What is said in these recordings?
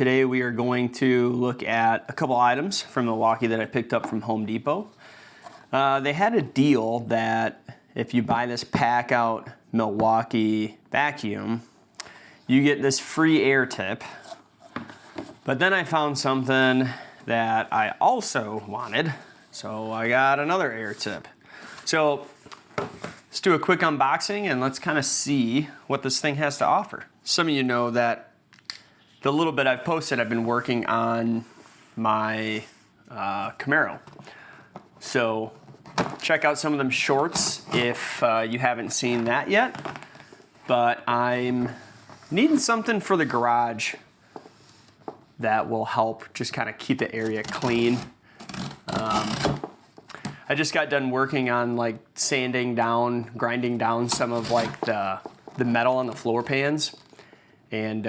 Today we are going to look at a couple items from Milwaukee that I picked up from Home Depot. They had a deal that if you buy this PACKOUT Milwaukee vacuum, you get this free air tip. But then I found something that I also wanted, so I got another air tip. So let's do a quick unboxing and let's kind of see what this thing has to offer. Some of you know that the little bit I've posted, I've been working on my Camaro. So check out some of them shorts if you haven't seen that yet. But I'm needing something for the garage that will help just kind of keep the area clean. I just got done working on like sanding down, grinding down some of like the metal on the floor pans. And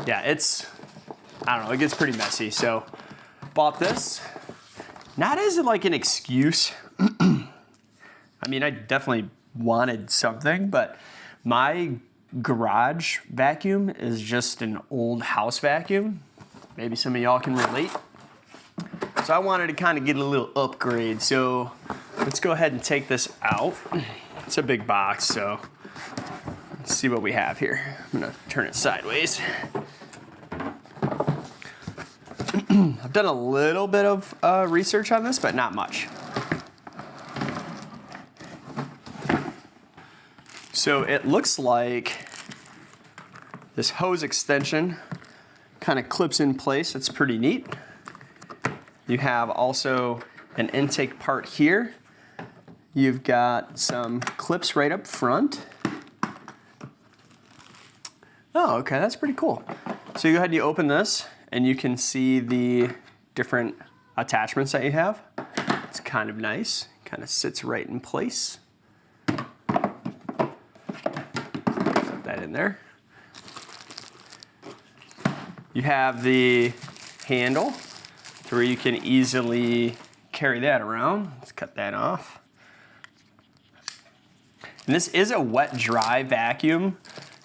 yeah, I don't know, it gets pretty messy. So bought this, not as like an excuse. I mean, I definitely wanted something, but my garage vacuum is just an old house vacuum. Maybe some of y'all can relate. So I wanted to kind of get a little upgrade. So let's go ahead and take this out. It's a big box, so let's see what we have here. I'm gonna turn it sideways. I've done a little bit of research on this, but not much. So it looks like this hose extension kind of clips in place. It's pretty neat. You have also an intake part here. You've got some clips right up front. Oh, okay, that's pretty cool. So you go ahead and you open this and you can see the different attachments that you have. It's kind of nice, kind of sits right in place. Set that in there. You have the handle to where you can easily carry that around. Let's cut that off. And this is a wet-dry vacuum,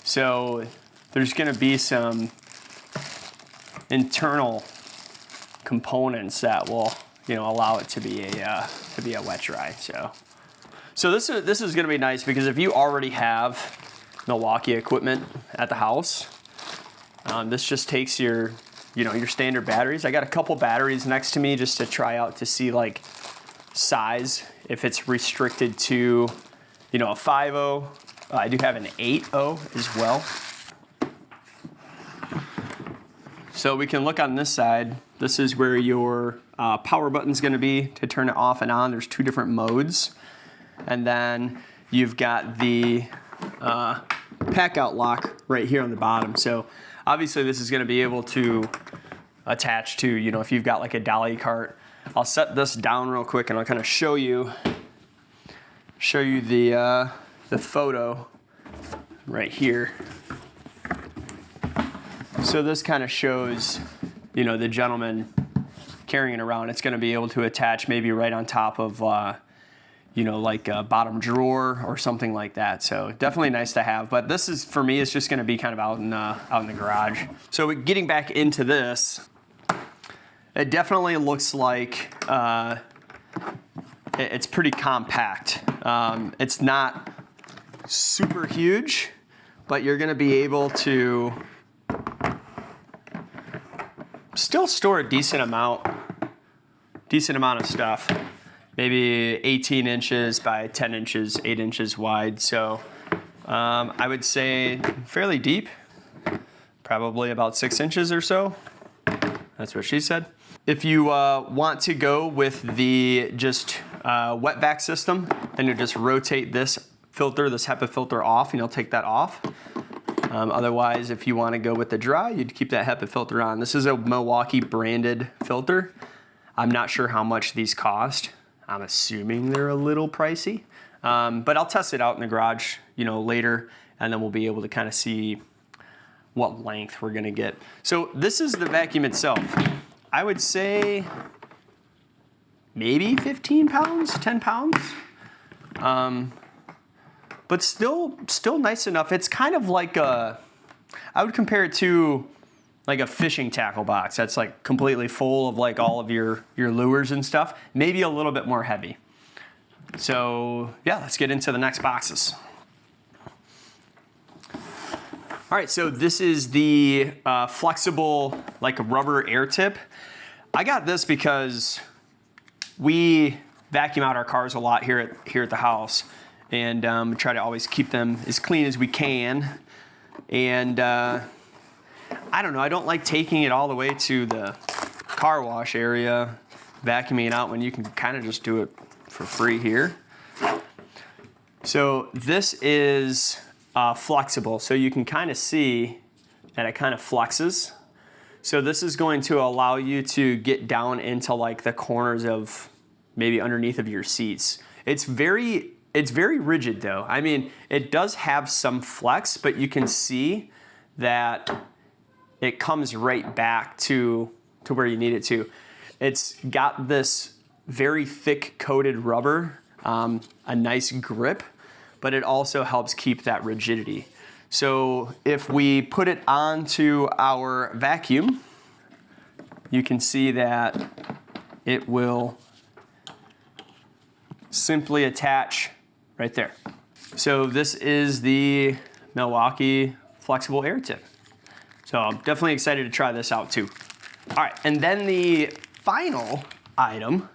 so there's going to be some internal components that will, allow it to be a wet-dry. So this is going to be nice because if you already have Milwaukee equipment at the house, this just takes your standard batteries. I got a couple batteries next to me just to try out to see like size, if it's restricted to, a 5.0. I do have an 8.0 as well. So we can look on this side. This is where your power button's gonna be to turn it off and on. There's two different modes. And then you've got the PACKOUT lock right here on the bottom. So obviously this is gonna be able to attach to, if you've got like a dolly cart. I'll set this down real quick and I'll kind of show you the photo right here. So this kind of shows, the gentleman carrying it around. It's going to be able to attach maybe right on top of, like a bottom drawer or something like that. So definitely nice to have. But this is, for me, it's just going to be kind of out in the garage. So getting back into this, it definitely looks like it's pretty compact. It's not super huge, but you're going to be able to still store a decent amount of stuff. Maybe 18 inches by 10 inches, 8 inches wide. So I would say fairly deep, probably about 6 inches or so. That's what she said. If you want to go with the just wet vac system, then you just rotate this filter, this HEPA filter off, and you'll take that off. Otherwise, if you want to go with the dry, you'd keep that HEPA filter on. This is a Milwaukee branded filter. I'm not sure how much these cost. I'm assuming they're a little pricey, but I'll test it out in the garage, later, and then we'll be able to kind of see what length we're gonna get. So this is the vacuum itself. I would say maybe 15 pounds, 10 pounds. But still nice enough. It's kind of like I would compare it to like a fishing tackle box that's like completely full of like all of your lures and stuff, maybe a little bit more heavy. So yeah, let's get into the next boxes. All right, so this is the flexible like rubber air tip. I got this because we vacuum out our cars a lot here at the house, and try to always keep them as clean as we can. And I don't know, I don't like taking it all the way to the car wash area, vacuuming it out when you can kind of just do it for free here. So this is flexible, so you can kind of see that it kind of flexes. So this is going to allow you to get down into like the corners of maybe underneath of your seats. It's very rigid though. I mean, it does have some flex, but you can see that it comes right back to where you need it to. It's got this very thick coated rubber, a nice grip, but it also helps keep that rigidity. So if we put it onto our vacuum, you can see that it will simply attach right there. So this is the Milwaukee flexible air tip. So I'm definitely excited to try this out too. All right, and then the final item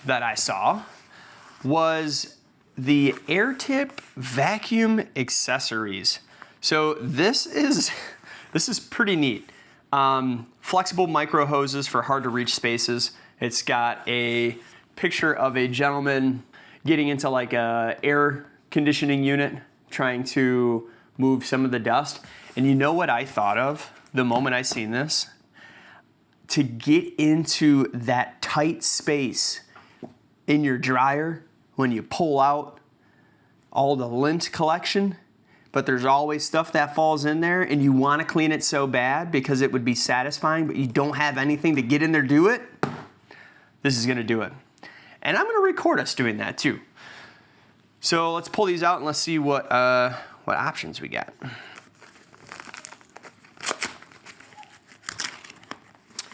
that I saw was the air tip vacuum accessories. So this is pretty neat. Flexible micro hoses for hard to reach spaces. It's got a picture of a gentleman getting into like a air conditioning unit, trying to move some of the dust. And you know what I thought of the moment I seen this? To get into that tight space in your dryer when you pull out all the lint collection, but there's always stuff that falls in there and you want to clean it so bad because it would be satisfying, but you don't have anything to get in there do it. This is going to do it. And I'm going to record us doing that too. So let's pull these out and let's see what options we got.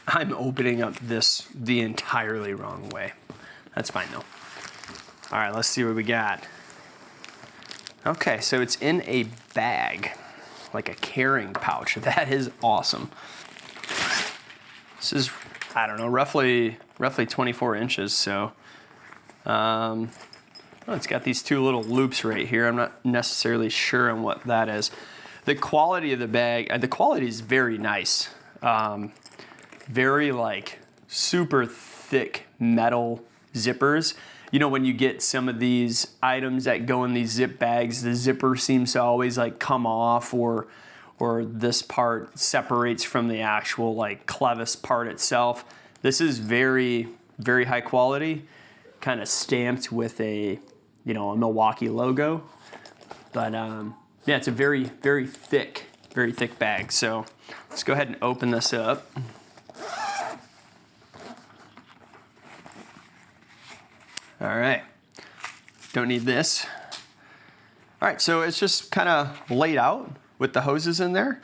I'm opening up this the entirely wrong way. That's fine though. All right, let's see what we got. Okay, so it's in a bag, like a carrying pouch. That is awesome. This is, I don't know, roughly 24 inches. So, oh, it's got these two little loops right here. I'm not necessarily sure on what that is. The quality of the bag, the quality is very nice. Very like super thick metal zippers. You know, when you get some of these items that go in these zip bags, the zipper seems to always like come off, or this part separates from the actual like clevis part itself. This is very, very high quality, kind of stamped with a, you know, a Milwaukee logo. But yeah, it's a very, very thick bag. So let's go ahead and open this up. All right, don't need this. All right, so it's just kind of laid out with the hoses in there.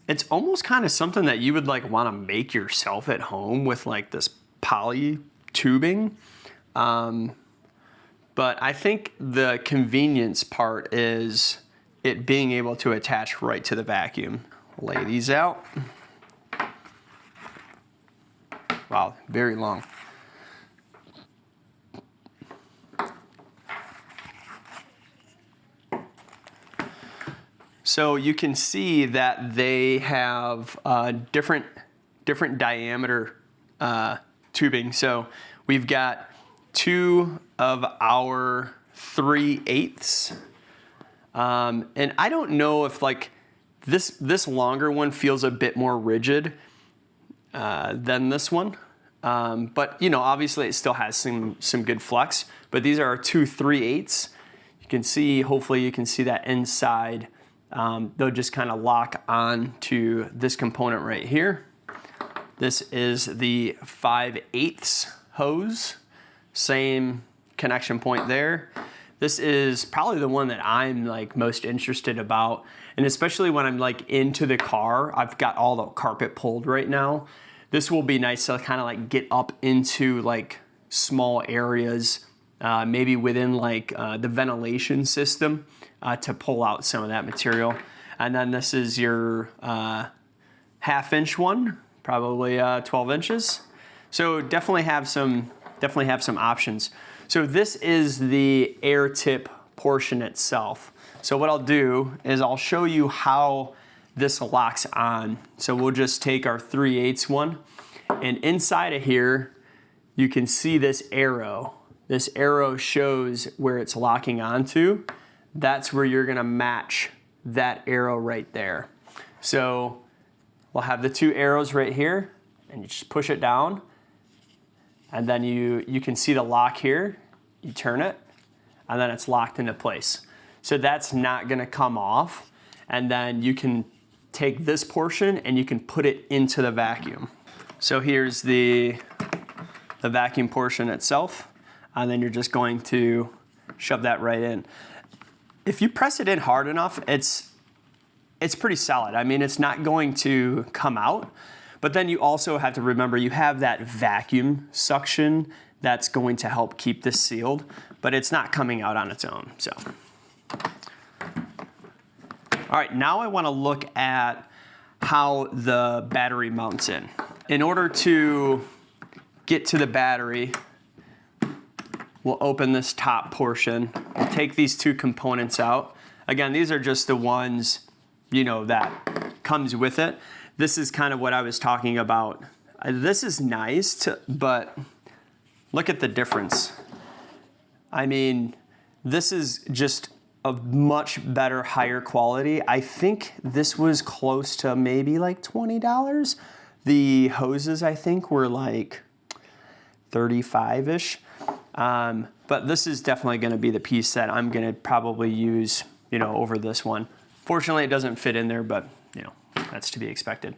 It's almost kind of something that you would like want to make yourself at home with like this poly tubing. But I think the convenience part is it being able to attach right to the vacuum. Lay these out. Wow, very long. So you can see that they have different diameter tubing. So we've got 2 of our 3/8. And I don't know if like this longer one feels a bit more rigid than this one. But you know, obviously it still has some good flex, but these are our 2 3/8. You can see, hopefully you can see that inside. They'll just kind of lock on to this component right here. This is the 5/8 hose, same connection point there. This is probably the one that I'm like most interested about. And especially when I'm like into the car, I've got all the carpet pulled right now. This will be nice to kind of like get up into like small areas, maybe within like the ventilation system to pull out some of that material. And then this is your 1/2 inch one, probably 12 inches. So definitely have some options. So this is the air tip portion itself. So what I'll do is I'll show you how this locks on. So we'll just take our 3/8 one, and inside of here, you can see this arrow. This arrow shows where it's locking onto. That's where you're gonna match that arrow right there. So we'll have the 2 arrows right here, and you just push it down, and then you can see the lock here. You turn it, and then it's locked into place. So that's not gonna come off, and then you can take this portion and you can put it into the vacuum. So here's the vacuum portion itself, and then you're just going to shove that right in. If you press it in hard enough, it's pretty solid. I mean, it's not going to come out, but then you also have to remember you have that vacuum suction that's going to help keep this sealed, but it's not coming out on its own, so. All right, now I wanna look at how the battery mounts in. In order to get to the battery, we'll open this top portion. We'll take these 2 components out. Again, these are just the ones, you know, that comes with it. This is kind of what I was talking about. This is nice, but look at the difference. I mean, this is just a much better, higher quality. I think this was close to maybe like $20. The hoses, I think, were like 35-ish. But this is definitely gonna be the piece that I'm gonna probably use, you know, over this one. Fortunately, it doesn't fit in there, but you know, that's to be expected.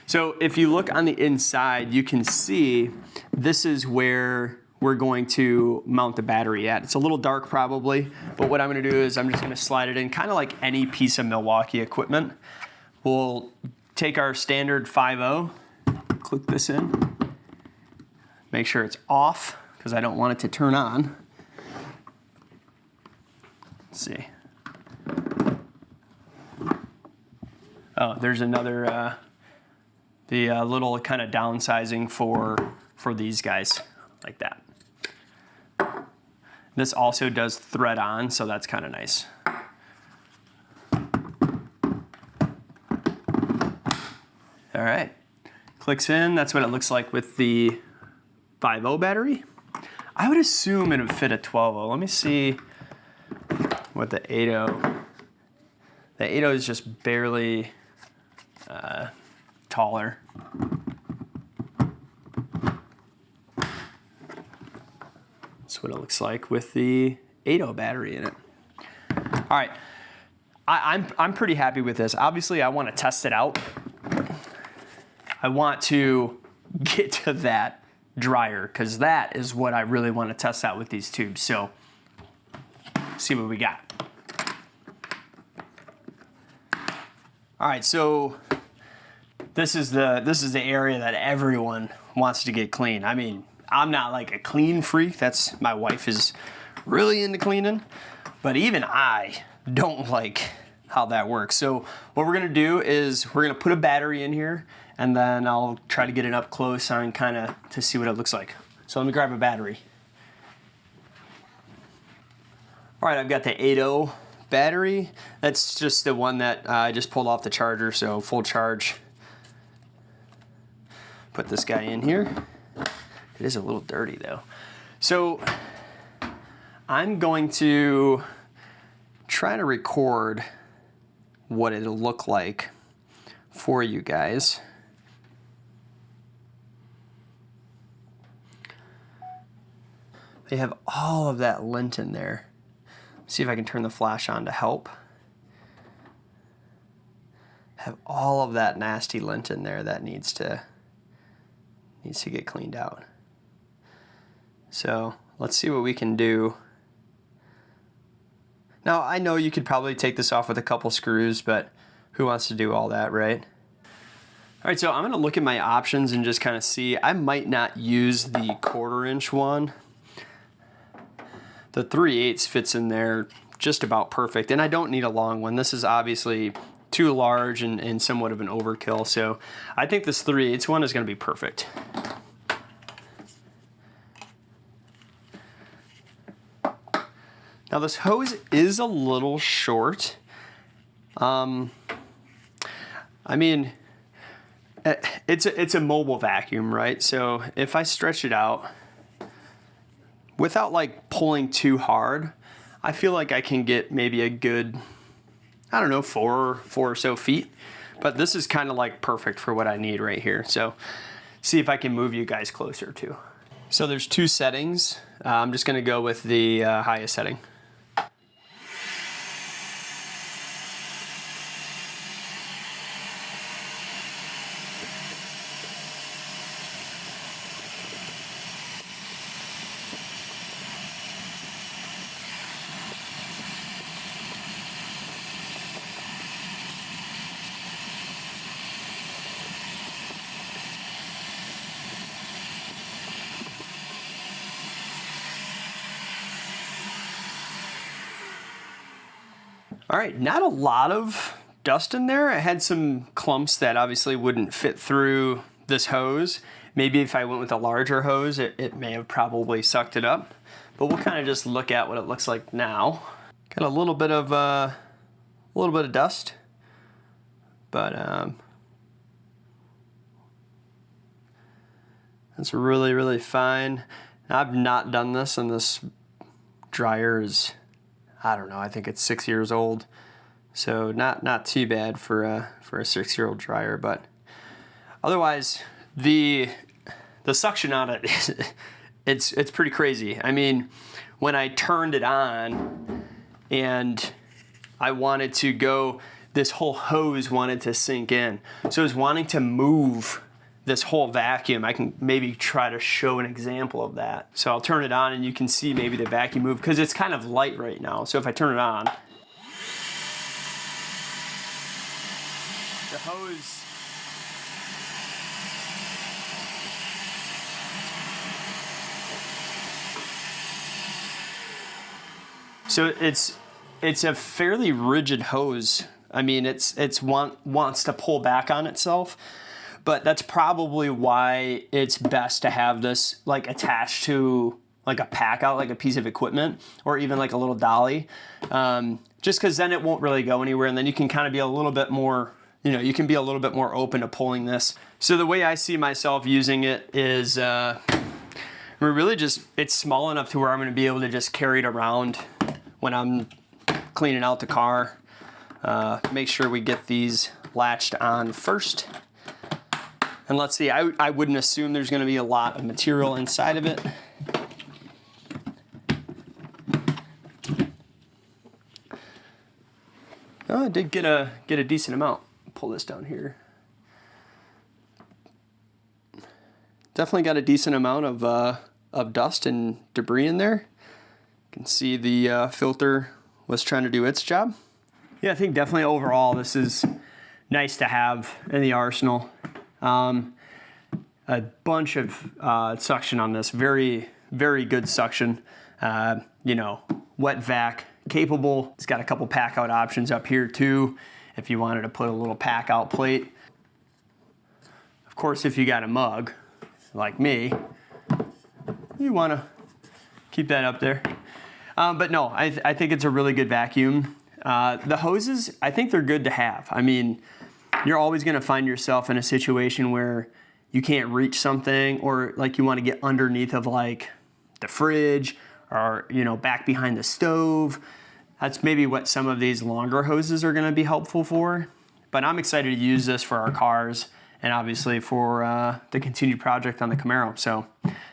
So if you look on the inside, you can see this is where we're going to mount the battery at. It's a little dark probably, but what I'm gonna do is I'm just gonna slide it in kind of like any piece of Milwaukee equipment. We'll take our standard 5.0, click this in, make sure it's off because I don't want it to turn on. Let's see. Oh, there's another, the little kind of downsizing for these guys, like that. This also does thread on, so that's kind of nice. All right, clicks in. That's what it looks like with the 5.0 battery. I would assume it would fit a 12.0. Let me see what the 8.0. The 8.0 is just barely taller. That's what it looks like with the 8.0 battery in it. All right, I'm pretty happy with this. Obviously, I want to test it out. I want to get to that dryer because that is what I really want to test out with these tubes. So, see what we got. All right, so this is the area that everyone wants to get clean. I mean, I'm not like a clean freak. That's my wife is really into cleaning, but even I don't like how that works. So what we're gonna do is we're gonna put a battery in here, and then I'll try to get it up close and kind of to see what it looks like. So let me grab a battery. All right, I've got the 8.0 battery. That's just the one that I just pulled off the charger, so full charge. Put this guy in here. It is a little dirty though. So I'm going to try to record what it'll look like for you guys. They have all of that lint in there. See if I can turn the flash on to help. Have all of that nasty lint in there that needs to get cleaned out. So let's see what we can do. Now I know you could probably take this off with a couple screws, but Who wants to do all that, right? All right, so I'm gonna look at my options and just kind of see. I might not use the 1/4 inch one. The 3/8 fits in there just about perfect, and I don't need a long one. This is obviously too large and somewhat of an overkill, so I think this 3/8 one is gonna be perfect. Now this hose is a little short. I mean, it's a mobile vacuum, right? So if I stretch it out without like pulling too hard, I feel like I can get maybe a good, I don't know, four or so feet. But this is kind of like perfect for what I need right here. So see if I can move you guys closer too. So there's 2 settings. I'm just gonna go with the highest setting. All right, not a lot of dust in there. I had some clumps that obviously wouldn't fit through this hose. Maybe if I went with a larger hose, it may have probably sucked it up. But we'll kind of just look at what it looks like now. Got a little bit of dust, but that's really, really fine. I've not done this, and this dryer is, I don't know, I think it's 6 years old. So not too bad for a 6-year-old dryer, but otherwise the suction on it, it's pretty crazy. I mean, when I turned it on and I wanted to go, this whole hose wanted to sink in. So I was wanting to move this whole vacuum. I can maybe try to show an example of that. So I'll turn it on and you can see maybe the vacuum move because it's kind of light right now. So if I turn it on, the hose so it's a fairly rigid hose. I mean, it's wants to pull back on itself. But that's probably why it's best to have this like attached to like a PACKOUT, like a piece of equipment, or even like a little dolly. Just because then it won't really go anywhere, and then you can kind of be a little bit more, you can be a little bit more open to pulling this. So the way I see myself using it is really just, it's small enough to where I'm going to be able to just carry it around when I'm cleaning out the car. Make sure we get these latched on first. And let's see, I wouldn't assume there's going to be a lot of material inside of it. Oh, I did get a decent amount. Pull this down here. Definitely got a decent amount of dust and debris in there. You can see the filter was trying to do its job. Yeah, I think definitely overall this is nice to have in the arsenal. A bunch of suction on this, very, very good suction. Wet vac capable. It's got a couple PACKOUT options up here too, if you wanted to put a little PACKOUT plate. Of course, if you got a mug, like me, you want to keep that up there. But no, I think it's a really good vacuum. The hoses, I think they're good to have. I mean, you're always going to find yourself in a situation where you can't reach something, or like you want to get underneath of like the fridge, or back behind the stove. That's maybe what some of these longer hoses are going to be helpful for. But I'm excited to use this for our cars and obviously for the continued project on the Camaro. So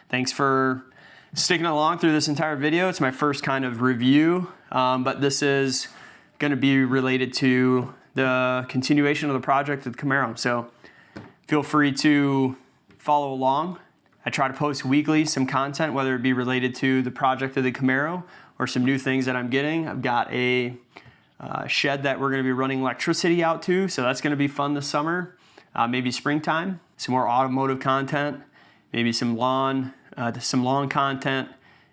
thanks for sticking along through this entire video. It's my first kind of review, but this is going to be related to the continuation of the project of the Camaro. So feel free to follow along. I try to post weekly some content, whether it be related to the project of the Camaro or some new things that I'm getting. I've got a shed that we're going to be running electricity out to, so that's going to be fun this summer. Maybe springtime, some more automotive content, maybe some lawn content,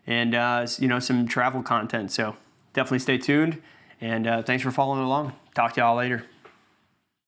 and some travel content. So definitely stay tuned, and thanks for following along. Talk to y'all later.